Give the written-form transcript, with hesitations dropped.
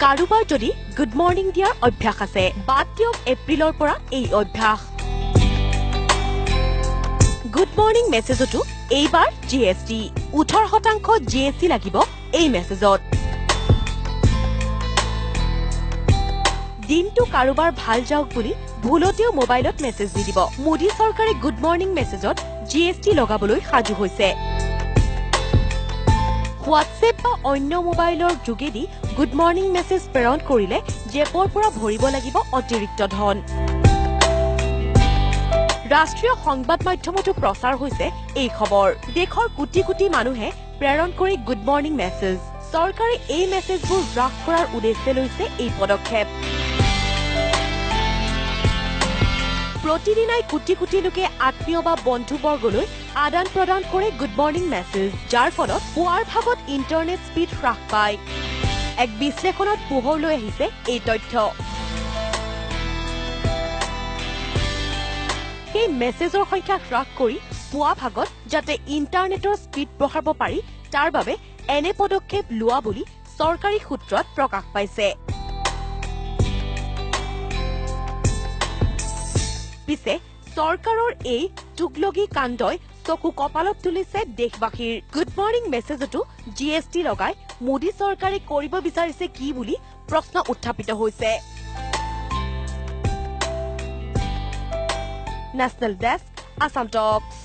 কাৰোবাৰ যদি good morning দিয়াৰ অভ্যাস আছে বাদ দিয়ক এপ্ৰিলৰ পৰা এই অভ্যাস গুড মৰ্নিং মেছেজতো এইবাৰ জিএসটি 18% জিএসটি লাগিব এই মেছেজত দিনটো কাৰোবাৰ ভাল যাওক বুলি ভুলতেও মোবাইলত মেছেজ দি দিব মোদী চৰকাৰে গুড মৰ্নিং মেছেজত জিএসটি লগাবলৈ সাজু হৈছে হোৱাটছএপ বা অন্য মোবাইলৰ যোগেদি গুড মৰ্নিং মেছেজ প্ৰেৰণ কৰিলে জেপৰ পৰা ভৰিব লাগিব অতিৰিক্ত ধন ৰাষ্ট্ৰীয় সংবাদ মাধ্যমতো প্ৰচাৰ হৈছে এই খবৰ দেশৰ কোটি কোটি মানুহে প্ৰেৰণ কৰি গুড মৰ্নিং মেছেজ চৰকাৰে এই মেছেজবোৰ হ্ৰাস কৰাৰ উদ্দেশ্যে লৈছে এই পদক্ষেপ প্ৰতিদিনাই কোটি কোটি লোকে আত্মীয় বা বন্ধুবৰ্গলৈ আদান প্ৰদান কৰে গুড মৰ্নিং মেছেজ যাৰ ফলত পুৱাৰ ভাগত ইণ্টাৰনেট স্পীড হ্ৰাস পায় এক বিশ্লেষণত পোহৰ লৈ আহিছে এই তথ্য সেই মেছেজৰ সংখ্যা হ্ৰাস কৰি পুৱা ভাগত যাতে ইণ্টাৰনেটৰ স্পীড বঢ়াব পাৰি তাৰ বাবে এনে পদক্ষেপ লোৱা বুলি চৰকাৰী সূত্ৰত প্ৰকাশ পাইছে পিছে চৰকাৰৰ এই টুগলগী কাণ্ডই চকু কপালত তুলিছে দেশবাসীৰ গুড মৰ্নিং মেছেজতো জিএসটি লগাই মোদী চৰকাৰে কৰিব বিচাৰিছে কি বুলি প্ৰশ্ন উত্থাপিত হৈছে নেশ্যনেল ডেস্ক আসাম টক্স